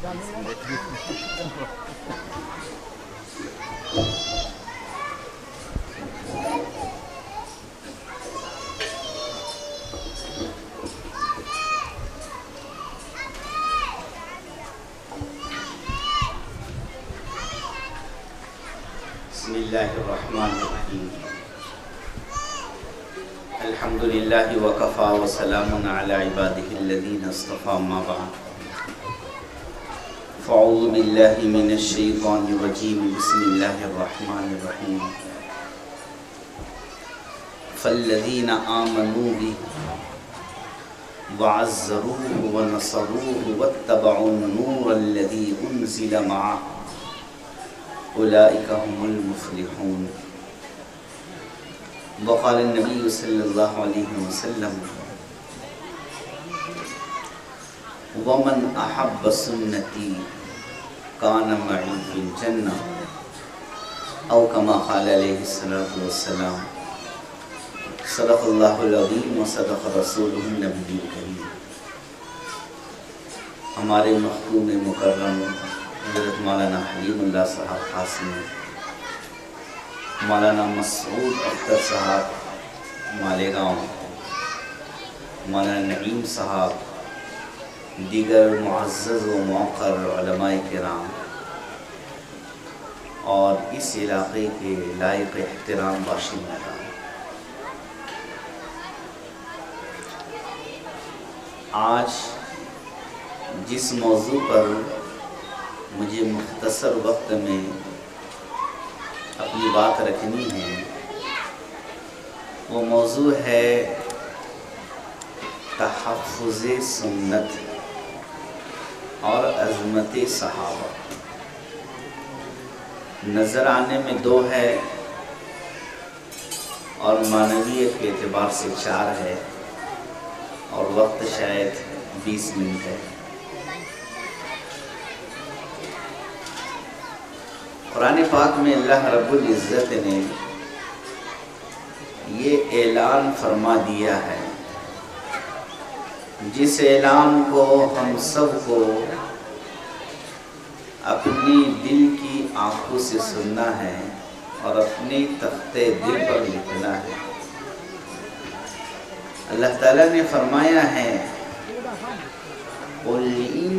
بسم اللہ الرحمن الرحیم الحمد للہ وکفا وسلام علی عبادہ الذین اصطفى اما بعد فاعوذ باللہ من الشیطان الرجیم بسم اللہ الرحمن الرحیم فالذین آمنوا به وعزروه ونصروه واتبعوا النور الذی انزل معه اولئک هم المفلحون وقال النبی صلی اللہ علیہ وسلم ومن احب سنتی کان معی فی الجنہ او کما قال علیہ الصلوۃ والسلام صدق اللہ العظیم وصدق رسولہ النبی الکریم۔ ہمارے مخدوم مکرم حضرت مولانا حلیم اللہ صاحب قاسمی، مولانا مسعود اختر صاحب مالیگاؤں، مولانا نعیم صاحب، دیگر معزز و موقر علماء کرام اور اس علاقے کے لائق احترام باشندگان، آج جس موضوع پر مجھے مختصر وقت میں اپنی بات رکھنی ہے وہ موضوع ہے تحفظ سنت اور عظمت صحابہ۔ نظر آنے میں دو ہے اور معنویت کے اعتبار سے 4 ہے اور وقت شاید 20 منٹ ہے۔ قرآن پاک میں اللہ رب العزت نے یہ اعلان فرما دیا ہے جس اعلان کو ہم سب کو اپنی دل کی آنکھوں سے سننا ہے اور اپنے تخت دل پر لکھنا ہے۔ اللہ تعالیٰ نے فرمایا ہے قُلْ إِن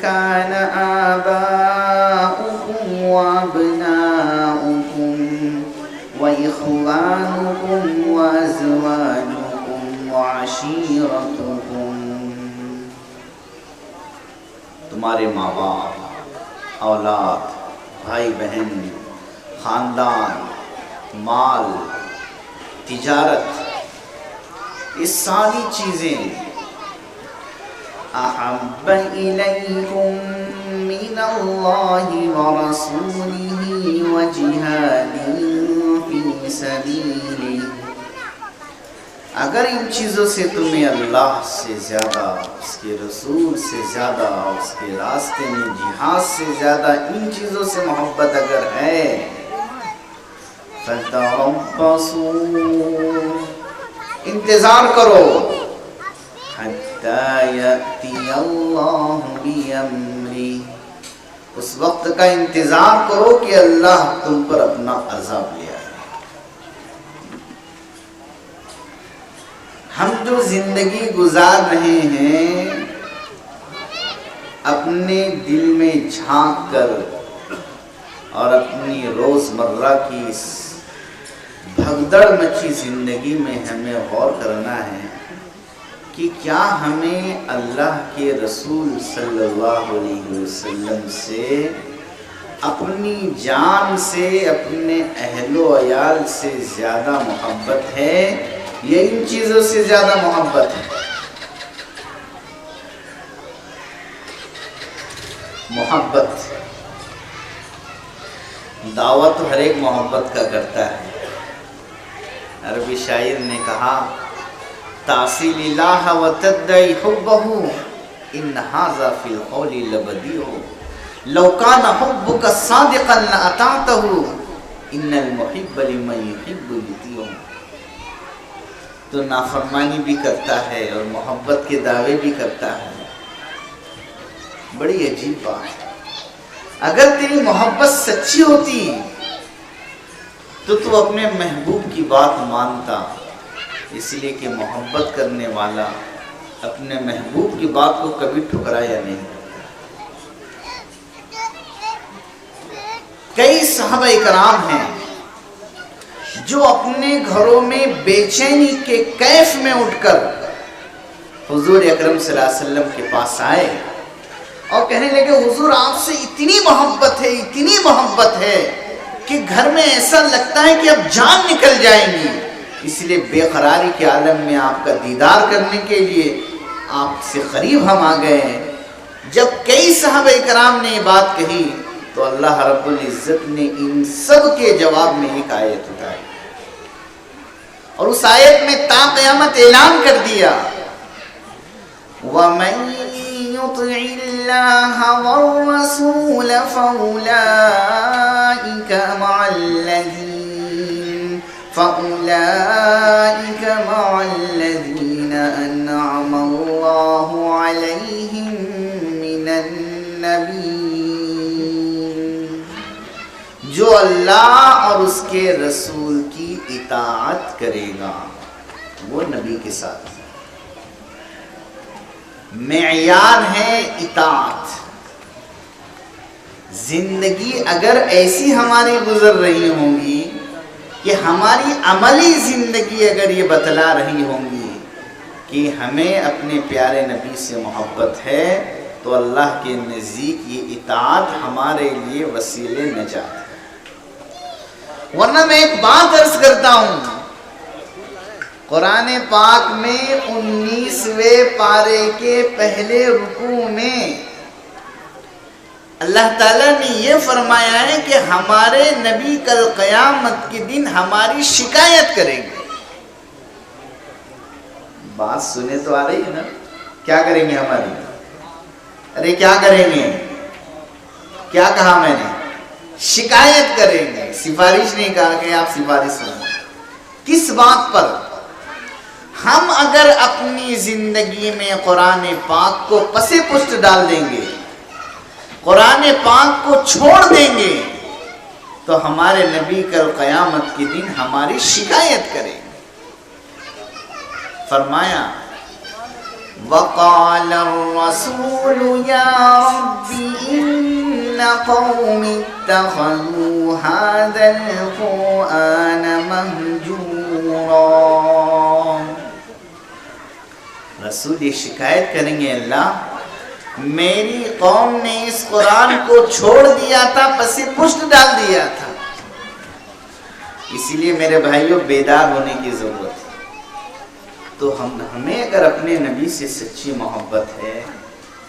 كَانَ آبَاؤُكُمْ وَأَبْنَاؤُكُمْ وَإِخْوَانُكُمْ وَأَزْوَاجُكُمْ وَعَشِيرَتُكُمْ، تمہارے ماں باپ، اولاد، بھائی بہن، خاندان، مال، تجارت، یہ ساری چیزیں احب الیکم من اللہ ورسولہ وجہاد فی سبیلہ، اگر ان چیزوں سے تمہیں اللہ سے زیادہ، اس کے رسول سے زیادہ، اس کے راستے میں جہاد سے زیادہ ان چیزوں سے محبت اگر ہے فتربصوا، انتظار کرو، حتی یأتی اللہ بِأَمْرِهِ، اس وقت کا انتظار کرو کہ اللہ تم پر اپنا عذاب لے آئے۔ ہم جو زندگی گزار رہے ہیں اپنے دل میں جھانک کر اور اپنی روزمرہ کی اس بھگدڑ مچی زندگی میں ہمیں غور کرنا ہے کہ کیا ہمیں اللہ کے رسول صلی اللہ علیہ وسلم سے اپنی جان سے، اپنے اہل و عیال سے زیادہ محبت ہے یا ان چیزوں سے زیادہ محبت ہے؟ محبت، دعوت تو ہر ایک محبت کا کرتا ہے۔ عربی شاعر نے کہا تعصی الہ وتدعی حبہ ان ھذا فی القول لبدیع لو کان حبک صادقا لأطعتہ ان المحب لمن یحب یطیع، تو نافرمانی بھی کرتا ہے اور محبت کے دعوے بھی کرتا ہے، بڑی عجیب بات ہے. اگر تیری محبت سچی ہوتی تو تو اپنے محبوب کی بات مانتا، اس لیے کہ محبت کرنے والا اپنے محبوب کی بات کو کبھی ٹھکرایا نہیں. کئی صحابہ کرام ہیں جو اپنے گھروں میں بے چینی کے کیف میں اٹھ کر حضور اکرم صلی اللہ علیہ وسلم کے پاس آئے اور کہنے لگے حضور آپ سے اتنی محبت ہے کہ گھر میں ایسا لگتا ہے کہ اب جان نکل جائیں گی، اس لیے بے قراری کے عالم میں آپ کا دیدار کرنے کے لیے آپ سے قریب ہم آ گئے ہیں. جب کئی صحابہ کرام نے یہ بات کہی تو اللہ رب العزت نے ان سب کے جواب میں ایک آیت اتاری اور اس آیت میں تا قیامت اعلان کر دیا وَمَن يُطِعِ اللَّهَ وَالرَّسُولَ فَأُولَئِكَ مَعَ الَّذِينَ أَنْعَمَ اللَّهُ عَلَيْهِمْ مِنَ النَّبِيِّينَ. جو اللہ اور اس کے رسول کی اطاعت کرے گا وہ نبی کے ساتھ. معیار ہے اطاعت. زندگی اگر ایسی ہماری گزر رہی ہوں گی کہ ہماری عملی زندگی اگر یہ بتلا رہی ہوں گی کہ ہمیں اپنے پیارے نبی سے محبت ہے تو اللہ کے نزدیک یہ اطاعت ہمارے لیے وسیلے نجات ہے. ورنہ میں ایک بات عرض کرتا ہوں، قرآن پاک میں 19ویں پارے کے پہلے رکوع میں اللہ تعالیٰ نے یہ فرمایا ہے کہ ہمارے نبی کل قیامت کے دن ہماری شکایت کریں گے. بات سنے تو آ رہی ہے نا؟ کیا کریں گے ہماری؟ ارے کیا کریں گے؟ کیا کہا میں نے؟ شکایت کریں گے. سفارش نہیں کہا کہ آپ سفارش سنیں. کس بات پر؟ ہم اگر اپنی زندگی میں قرآن پاک کو پس پشت ڈال دیں گے، قرآن پاک کو چھوڑ دیں گے تو ہمارے نبی کل قیامت کے دن ہماری شکایت کریں گے. فرمایا وَقَالَ الرَّسُولُ يَا رَبِّ إِنَّ قَوْمِ اتَّخَذُوا هَذَا الْقُرْآنَ مَهْجُورًا. رسول یہ شکایت کریں گے اللہ میری قوم نے اس قرآن کو چھوڑ دیا تھا، پس پشت ڈال دیا تھا. اسی لیے میرے بھائیوں بیدار ہونے کی ضرورت ہے. تو ہمیں اگر اپنے نبی سے سچی محبت ہے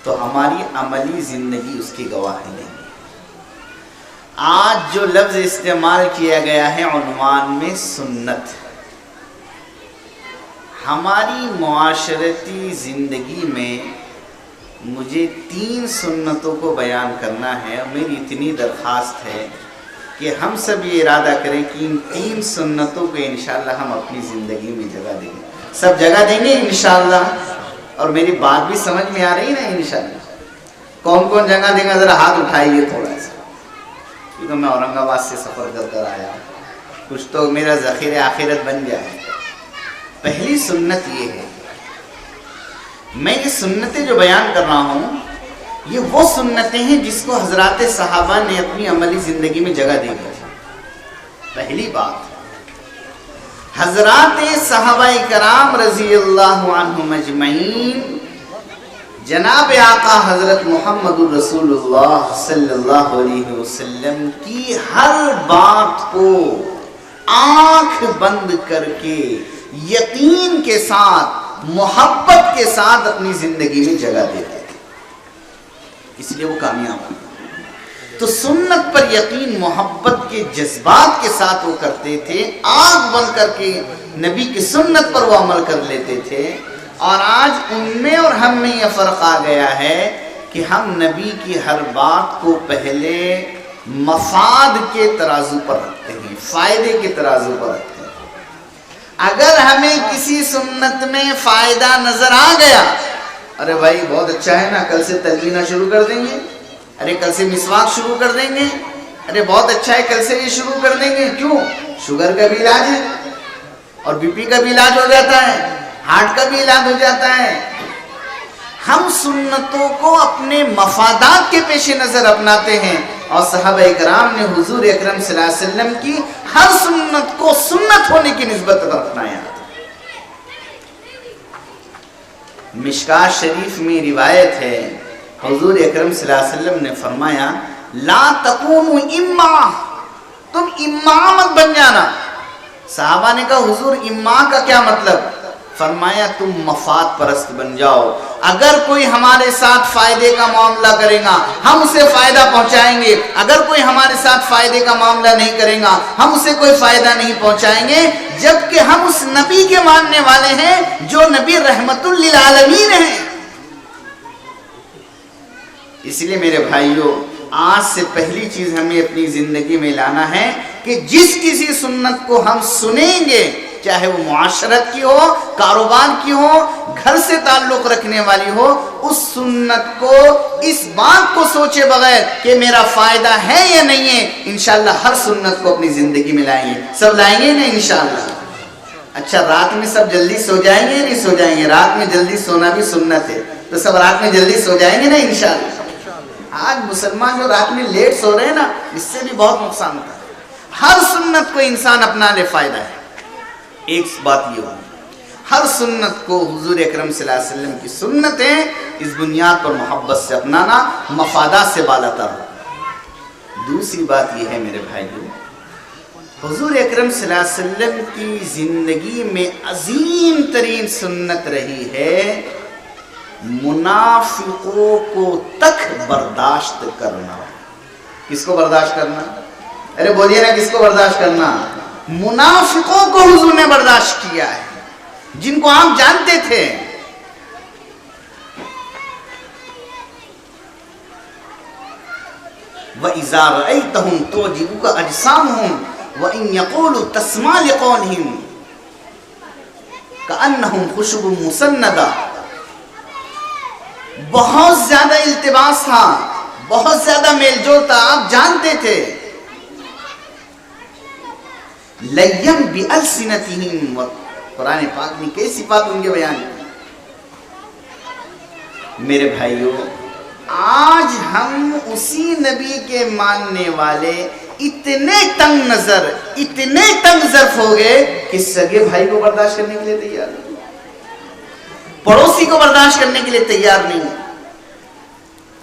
تو ہماری عملی زندگی اس کی گواہی دیں گی. آج جو لفظ استعمال کیا گیا ہے عنوان میں سنت، ہماری معاشرتی زندگی میں مجھے 3 سنتوں کو بیان کرنا ہے اور میری اتنی درخواست ہے کہ ہم سب یہ ارادہ کریں کہ ان 3 سنتوں کو انشاءاللہ ہم اپنی زندگی میں جگہ دیں گے. سب جگہ دیں گے انشاءاللہ؟ اور میری بات بھی سمجھ میں آ رہی نا انشاءاللہ؟ کون کون جگہ دیں گا ذرا ہاتھ اٹھائیے تھوڑا سا. کیونکہ میں اورنگ آباد سے سفر کر آیا ہوں، کچھ تو میرا ذخیرہ آخرت بن گیا ہے. پہلی سنت یہ ہے، میں یہ سنتیں جو بیان کر رہا ہوں یہ وہ سنتیں ہیں جس کو حضرات صحابہ نے اپنی عملی زندگی میں جگہ دی ہے. پہلی بات، حضرات صحابہ کرام رضی اللہ عنہم اجمعین جناب آقا حضرت محمد الرسول اللہ صلی اللہ علیہ وسلم کی ہر بات کو آنکھ بند کر کے یقین کے ساتھ محبت کے ساتھ اپنی زندگی میں جگہ دیتے تھے، اس لیے وہ کامیاب ہوئے. تو سنت پر یقین محبت کے جذبات کے ساتھ وہ کرتے تھے، آنکھ بند کر کے نبی کی سنت پر وہ عمل کر لیتے تھے. اور آج ان میں اور ہم میں یہ فرق آ گیا ہے کہ ہم نبی کی ہر بات کو پہلے مفاد کے ترازو پر رکھتے ہیں، فائدے کے ترازو پر رکھتے ہیں. اگر ہمیں کسی سنت میں فائدہ نظر آ گیا ارے بھائی بہت اچھا ہے نا، کل سے تلوینہ شروع کر دیں گے، ارے کل سے مسواک شروع کر دیں گے، ارے بہت اچھا ہے کل سے یہ شروع کر دیں گے. کیوں؟ شوگر کا بھی علاج ہے اور بی پی کا بھی علاج ہو جاتا ہے، ہارٹ کا بھی علاج ہو جاتا ہے. ہم سنتوں کو اپنے مفادات کے پیش نظر اپناتے ہیں، اور صحابہ اکرام نے حضور اکرم صلی اللہ علیہ وسلم کی ہر سنت کو سنت ہونے کی نسبت پر اپنایا. مشکات شریف میں روایت ہے، حضور اکرم صلی اللہ علیہ وسلم نے فرمایا لا تکونوا اماء، تم اماء مت بن جانا. صحابہ نے کہا حضور اماء کا کیا مطلب؟ فرمایا تم مفاد پرست بن جاؤ. اگر کوئی ہمارے ساتھ فائدے کا معاملہ کرے گا ہم اسے فائدہ پہنچائیں گے، اگر کوئی ہمارے ساتھ فائدے کا معاملہ نہیں کرے گا ہم اسے کوئی فائدہ نہیں پہنچائیں گے، جبکہ ہم اس نبی کے ماننے والے ہیں جو نبی رحمت للعالمین ہیں. اس لیے میرے بھائیوں، آج سے پہلی چیز ہمیں اپنی زندگی میں لانا ہے کہ جس کسی سنت کو ہم سنیں گے، چاہے وہ معاشرت کی ہو، کاروبار کی ہو، گھر سے تعلق رکھنے والی ہو، اس سنت کو اس بات کو سوچے بغیر کہ میرا فائدہ ہے یا نہیں ہے، انشاءاللہ ہر سنت کو اپنی زندگی میں لائیں گے. سب لائیں گے نا انشاءاللہ؟ اچھا رات میں سب جلدی سو جائیں گے یا نہیں سو جائیں گے؟ رات میں جلدی سونا بھی سنت ہے، تو سب رات میں جلدی سو جائیں گے نا انشاءاللہ؟ آج مسلمان جو رات میں لیٹ سو رہے ہیں نا، اس سے بھی بہت نقصان ہوتا ہے. ہر سنت کو انسان اپنا لے فائدہ ہے. ایک بات یہ ہوگی، ہر سنت کو حضور اکرم صلی اللہ علیہ وسلم کی سنتیں اس بنیاد پر محبت سے اپنانا، مفادات سے بالا تر. دوسری بات یہ ہے میرے بھائیوں، حضور اکرم صلی اللہ علیہ وسلم کی زندگی میں عظیم ترین سنت رہی ہے منافقوں کو تک برداشت کرنا. کس کو برداشت کرنا؟ ارے بولیے نا، کس کو برداشت کرنا؟ منافقوں کو حضور نے برداشت کیا ہے، جن کو آپ جانتے تھے. وَإِذَا رَأَيْتَهُمْ تُعْجِبُكَ أَجْسَامُهُمْ وَإِنْ يَقُولُوا تَسْمَعْ لِقَوْلِهِمْ كَأَنَّهُمْ خُشُبٌ مُّسَنَّدَةٌ. بہت زیادہ التباس تھا، بہت زیادہ میل جول تھا، آپ جانتے تھے. لَيَّمْ بِأَلْسِنَتِهِمْ، قرآن پاک نے کیسی بات ان کے بیان کی. میرے بھائیوں، آج ہم اسی نبی کے ماننے والے اتنے تنگ ظرف ہو گئے کہ سگے بھائی کو برداشت کرنے کے لیے تیار نہیں، پڑوسی کو برداشت کرنے کے لیے تیار نہیں،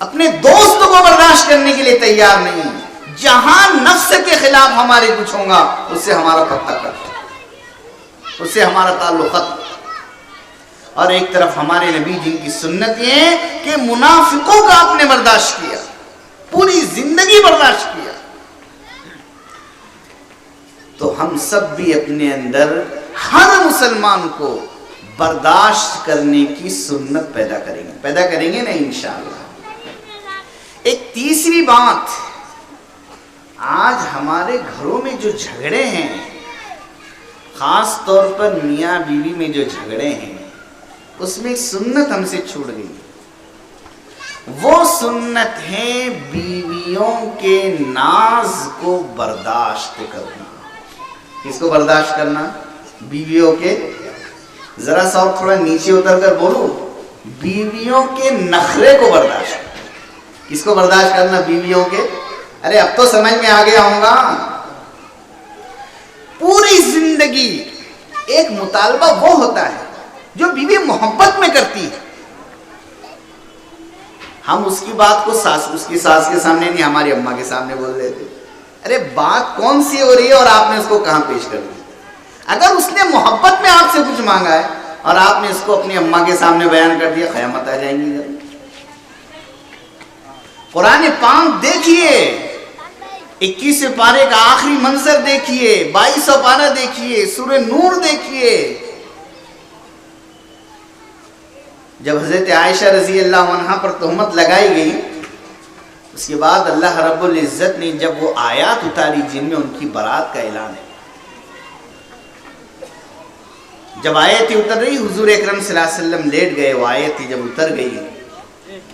اپنے دوست کو برداشت کرنے کے لیے تیار نہیں. جہاں نفس کے خلاف ہمارے کچھ ہوگا اس سے ہمارا پتہ کٹ، اس سے ہمارا تعلق ختم. اور ایک طرف ہمارے نبی جن کی سنت یہ ہے کہ منافقوں کا آپ نے برداشت کیا، پوری زندگی برداشت کیا. تو ہم سب بھی اپنے اندر ہر مسلمان کو برداشت کرنے کی سنت پیدا کریں گے نا انشاءاللہ. ایک تیسری بات، آج ہمارے گھروں میں جو جھگڑے ہیں، خاص طور پر میاں بیوی میں جو جھگڑے ہیں، اس میں ایک سنت ہم سے چھوٹ گئی. وہ سنت ہے بیویوں کے ناز کو برداشت کرنا. کس کو برداشت کرنا؟ بیویوں کے، ذرا سا اور تھوڑا نیچے اتر کر بولو، بیویوں کے نخرے کو برداشت کرنا. کس کو برداشت کرنا؟ بیویوں کے. ارے اب تو سمجھ میں آ گیا ہوں گا. پوری زندگی ایک مطالبہ وہ ہوتا ہے جو بیوی محبت میں کرتی ہے. ہم اس کی بات کو اس کی ساس کے سامنے نہیں، ہماری اماں کے سامنے بول دیتے. ارے بات کون سی ہو رہی ہے اور آپ نے اس کو کہاں پیش کر دی؟ اگر اس نے محبت میں آپ سے کچھ مانگا ہے اور آپ نے اس کو اپنی اماں کے سامنے بیان کر دیا، قیامت آ جائیں گی. قرآن پاک دیکھیے، 21 پارے کا آخری منظر دیکھیے، 22 پارہ دیکھیے، سورہ نور دیکھیے. جب حضرت عائشہ رضی اللہ عنہا پر تہمت لگائی گئی، اس کے بعد اللہ رب العزت نے جب وہ آیات اتاری جن میں ان کی برات کا اعلان ہے، جب آیت اتر رہی حضور اکرم صلی اللہ علیہ وسلم لیٹ گئے، وہ آیت جب اتر گئی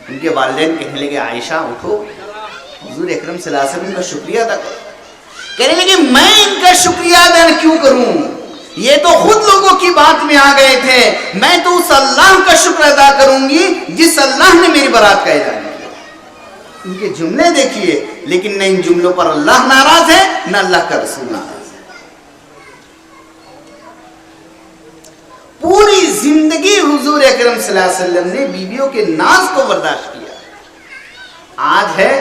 ان کے والدین کہنے لگے عائشہ اٹھو، حضور اکرم صلی اللہ علیہ وسلم کا شکریہ ادا کرو۔ کہنے لگے میں ان کا شکریہ ادا کیوں کروں، یہ تو خود لوگوں کی بات میں آ گئے تھے، میں تو اس اللہ کا شکر ادا کروں گی جس اللہ نے میری برات کا اعلان کیا۔ ان کے جملے دیکھیے، لیکن نہ ان جملوں پر اللہ ناراض ہے نہ اللہ کا رسول ناراض ہے۔ پوری زندگی حضور اکرم صلی اللہ علیہ وسلم نے بیویوں کے ناز کو برداشت کیا۔ آج ہے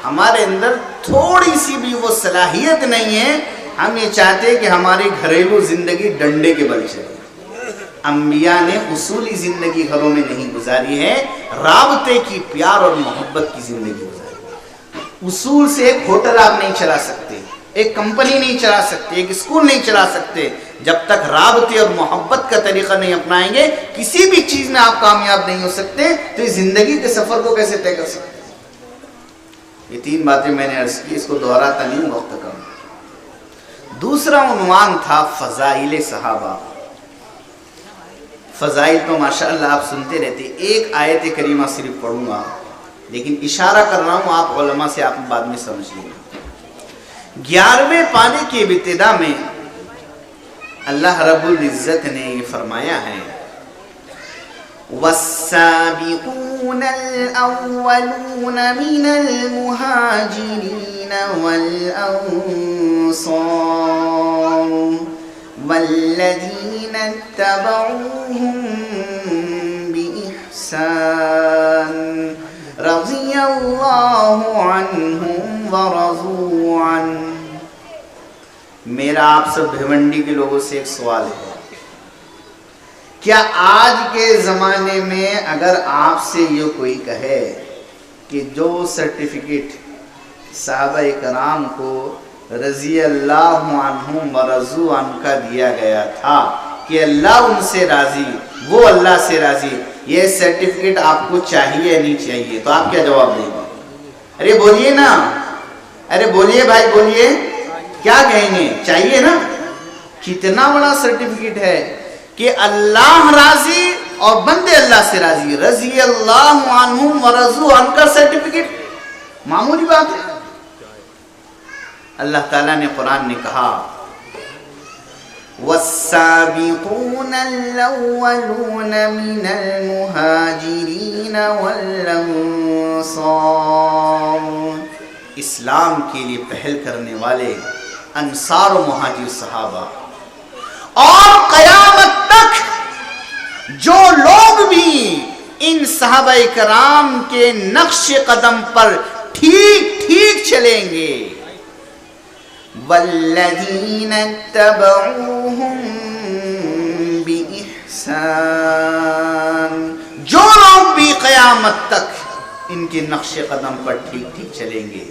ہمارے اندر تھوڑی سی بھی وہ صلاحیت نہیں ہے، ہم یہ چاہتے ہیں کہ ہماری گھریلو زندگی ڈنڈے کے بل چلے۔ انبیاء نے اصولی زندگی گھروں میں نہیں گزاری ہے، رابطے کی، پیار اور محبت کی زندگی گزاری۔ اصول سے ایک ہوٹل آپ نہیں چلا سکتے، ایک کمپنی نہیں چلا سکتے، ایک اسکول نہیں چلا سکتے، جب تک رابطے اور محبت کا طریقہ نہیں اپنائیں گے کسی بھی چیز میں آپ کامیاب نہیں ہو سکتے۔ تو اس زندگی کے سفر کو کیسے طے کر سکتے؟ یہ تین باتیں میں نے عرض کی، اس کو دہراتا نہیں، وقت کم۔ دوسرا عنوان تھا فضائل صحابہ۔ فضائل تو ماشاءاللہ آپ سنتے رہتے، ایک آیت کریمہ صرف پڑھوں گا لیکن اشارہ کر رہا ہوں، آپ علماء سے آپ بعد میں سمجھ لیں گے۔ 11ویں پارے کی ابتدا میں اللہ رب العزت نے یہ فرمایا ہے وَالسَّابِقُونَ الْأَوَّلُونَ مِنَ الْمُهَاجِرِينَ وَالْأَنصَارِ وَالَّذِينَ اتَّبَعُوهُم بِإِحْسَانٍ رَضِيَ اللَّهُ عَنْهُمْ وَرَضُوا عَنْهُ۔ میرا آپ سب بھیونڈی کے لوگوں سے ایک سوال ہے، کیا آج کے زمانے میں اگر آپ سے یہ کوئی کہے کہ جو سرٹیفکیٹ صحابہ کرام کو رضی اللہ عنہم ورضوا عنہ کا دیا گیا تھا کہ اللہ ان سے راضی، وہ اللہ سے راضی، یہ سرٹیفکیٹ آپ کو چاہیے یا نہیں چاہیے؟ تو آپ کیا جواب دیں گے؟ ارے بولیے نا، ارے بولیے بھائی بولیے، کیا کہیں گے؟ چاہیے نا۔ کتنا بڑا سرٹیفکیٹ ہے کہ اللہ راضی اور بندے اللہ سے راضی، رضی اللہ عنہم ورضوا عنہ کا سرٹیفکیٹ معمولی بات ہے۔ اللہ تعالیٰ نے قرآن نے کہا وَالسَّابِقُونَ الْأَوَّلُونَ مِنَ الْمُهَاجِرِينَ وَالْأَنصَارِ، اسلام کے لیے پہل کرنے والے انصار و مہاجر صحابہ، اور قیامت تک جو لوگ بھی ان صحابہ کرام کے نقش قدم پر ٹھیک ٹھیک چلیں گے، والذین اتبعوہم بإحسان، جو لوگ بھی قیامت تک ان کے نقش قدم پر ٹھیک ٹھیک چلیں گے،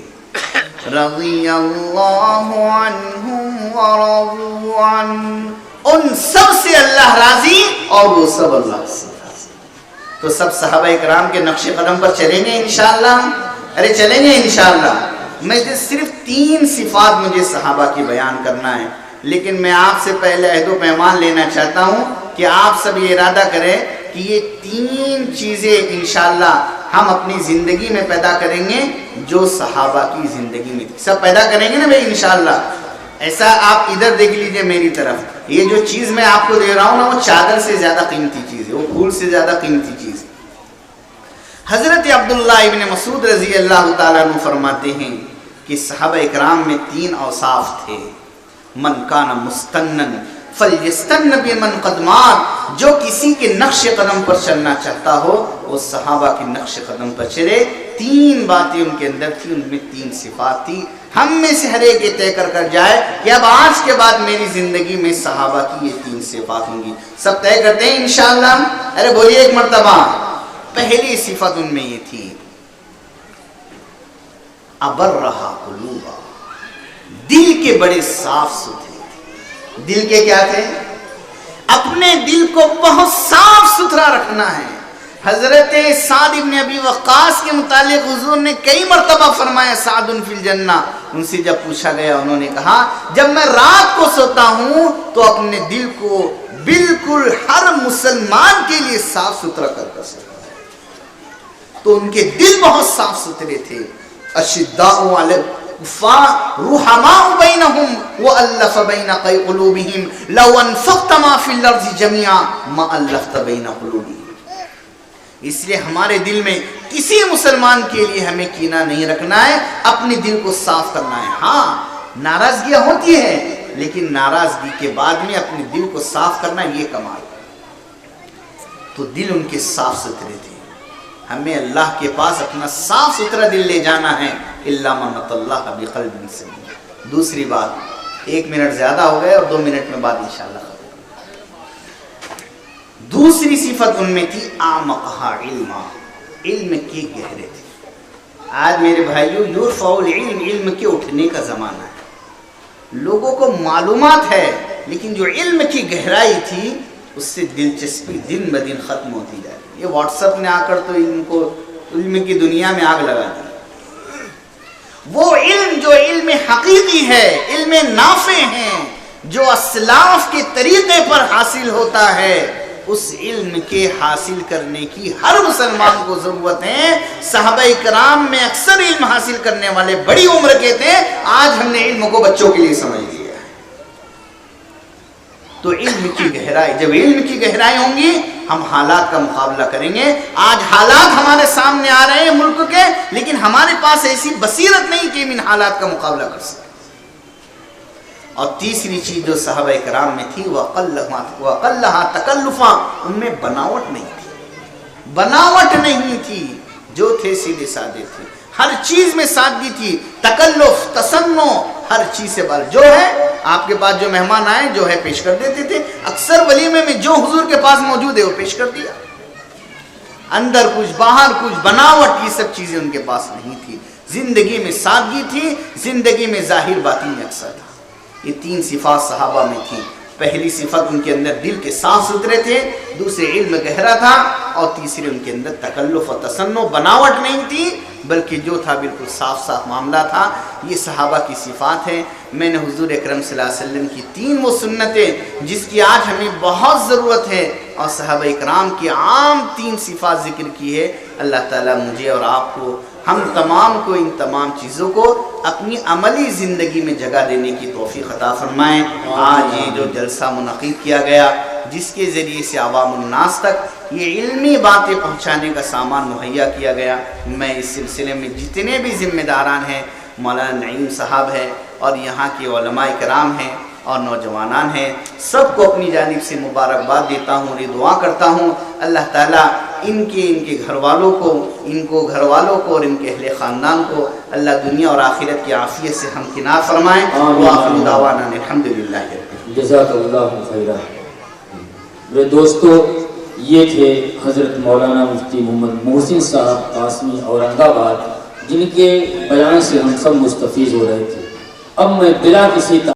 رضی اللہ عنہم ورضوا عنہ، ان سب سے اللہ راضی اور وہ سب اللہ سے راضی۔ تو سب صحابہ اکرام کے نقش قدم پر چلیں گے انشاءاللہ؟ ارے چلیں گے انشاءاللہ۔ میں صرف 3 صفات مجھے صحابہ کی بیان کرنا ہے، لیکن میں آپ سے پہلے عہد و پیمان لینا چاہتا ہوں کہ آپ سب یہ ارادہ کریں کہ یہ 3 چیزیں انشاءاللہ ہم اپنی زندگی میں پیدا کریں گے جو صحابہ کی زندگی میں تھی۔ سب پیدا کریں گے نا بھائی انشاءاللہ؟ ایسا آپ ادھر دیکھ لیجئے میری طرف، یہ جو چیز میں آپ کو دے رہا ہوں نا وہ چادر سے زیادہ قیمتی چیز ہے، وہ پھول سے زیادہ قیمتی چیز ہے۔ حضرت عبداللہ ابن مسعود رضی اللہ تعالیٰ عنہ فرماتے ہیں کہ صحابہ اکرام میں 3 اوصاف تھے، من کان مستنن فلیستن بمن قد مات، جو کسی کے نقش قدم پر چلنا چاہتا ہو وہ صحابہ کے نقش قدم پر چلے۔ 3 باتیں ان کے اندر تھی، ان میں 3 صفات تھی۔ ہم میں سے ہر ایک یہ طے کر جائے کہ اب آج کے بعد میری زندگی میں صحابہ کی یہ 3 صفات ہوں گی۔ سب طے کرتے ہیں انشاءاللہ؟ ارے بولیے ایک مرتبہ۔ پہلی صفت ان میں یہ تھی ابرہا قلوبا، دل کے بڑے صاف ستھرے تھے۔ دل کے کیا تھے؟ اپنے دل کو بہت صاف ستھرا رکھنا ہے۔ حضرت سعد ابن ابی وقاص کے متعلق حضور نے کئی مرتبہ فرمایا سعد فی الجنہ۔ ان سے جب پوچھا گیا انہوں نے کہا جب میں رات کو سوتا ہوں تو اپنے دل کو بالکل ہر مسلمان کے لیے صاف ستھرا کر سکتا ہے. تو ان کے دل بہت صاف ستھرے تھے. اشداء علی الکفار رحماء بینہم والف بین قلوبہم لو انفقت ما فی الارض جميعا ما الفت بین قلوبہم. اس لیے ہمارے دل میں کسی مسلمان کے لیے ہمیں کینہ نہیں رکھنا ہے, اپنے دل کو صاف کرنا ہے. ہاں ناراضگیاں ہوتی ہیں, لیکن ناراضگی کے بعد میں اپنے دل کو صاف کرنا یہ کمال. تو دل ان کے صاف ستھرے تھے. ہمیں اللہ کے پاس اپنا صاف ستھرا دل لے جانا ہے. الا من اتى الله بقلب سلیم. دوسری بات, 1 منٹ زیادہ ہو گئے اور 2 منٹ میں بعد انشاءاللہ. دوسری صفت ان میں تھی اعمقها علما, علم کے گہرے تھے. آج میرے بھائیوں یرفع العلم, علم کے اٹھنے کا زمانہ ہے. لوگوں کو معلومات ہے, لیکن جو علم کی گہرائی تھی اس سے دلچسپی دن بدن ختم ہوتی جا رہی. یہ واٹس ایپ نے آ کر تو علم کی دنیا میں آگ لگا دی. وہ علم جو علم حقیقی ہے, علم نافع ہیں, جو اسلاف کے طریقے پر حاصل ہوتا ہے, اس علم کے حاصل کرنے کی ہر مسلمان کو ضرورت ہے. صحابہ کرام میں اکثر علم حاصل کرنے والے بڑی عمر کے تھے. آج ہم نے علم کو بچوں کے لیے سمجھ لیا. تو علم کی گہرائی, جب علم کی گہرائی ہوں گی ہم حالات کا مقابلہ کریں گے. آج حالات ہمارے سامنے آ رہے ہیں ملک کے, لیکن ہمارے پاس ایسی بصیرت نہیں کہ ہم ان حالات کا مقابلہ کر سکیں. اور تیسری چیز جو صحابہ کرام میں تھی وَقَلَّهَا تَكَلُّفًا, ان میں بناوٹ نہیں تھی. بناوٹ نہیں تھی, جو تھے سیدھے سادے تھے. ہر چیز میں سادگی تھی. تکلف, تصنع, ہر چیز سے بار جو ہے آپ کے پاس جو مہمان آئے جو ہے پیش کر دیتے تھے. اکثر ولیمے میں جو حضور کے پاس موجود ہے وہ پیش کر دیا. اندر کچھ باہر کچھ, بناوٹ, یہ سب چیزیں ان کے پاس نہیں تھی. زندگی میں سادگی تھی, زندگی میں ظاہر باطن یکساں تھا. یہ 3 صفات صحابہ میں تھی. پہلی صفت ان کے اندر دل کے صاف ستھرے تھے, دوسرے علم گہرا تھا, اور تیسرے ان کے اندر تکلف و تصنع, بناوٹ نہیں تھی, بلکہ جو تھا بالکل صاف صاف معاملہ تھا. یہ صحابہ کی صفات ہیں. میں نے حضور اکرم صلی اللہ علیہ وسلم کی 3 وہ سنتیں جس کی آج ہمیں بہت ضرورت ہے, اور صحابہ اکرام کی عام 3 صفات ذکر کی ہے. اللہ تعالیٰ مجھے اور آپ کو, ہم تمام کو, ان تمام چیزوں کو اپنی عملی زندگی میں جگہ دینے کی توفیق عطا فرمائیں. آج یہ جو جلسہ منعقد کیا گیا, جس کے ذریعے سے عوام الناس تک یہ علمی باتیں پہنچانے کا سامان مہیا کیا گیا, میں اس سلسلے میں جتنے بھی ذمہ داران ہیں, مولانا نعیم صاحب ہے اور یہاں کے علماء کرام ہیں اور نوجوانان ہیں, سب کو اپنی جانب سے مبارکباد دیتا ہوں, اور دعا کرتا ہوں اللہ تعالیٰ ان کے گھر والوں کو اور ان کے اہل خاندان کو اللہ دنیا اور آخرت کی عافیت سے ہمکنار فرمائیں. وآخر دعوانا الحمدللہ. جزاک اللہ خیرہ. میرے دوستو, یہ تھے حضرت مولانا مفتی محمد محسن صاحب قاسمی اورنگ آباد, جن کے بیان سے ہم سب مستفیض ہو رہے تھے. اب میں بلا کسی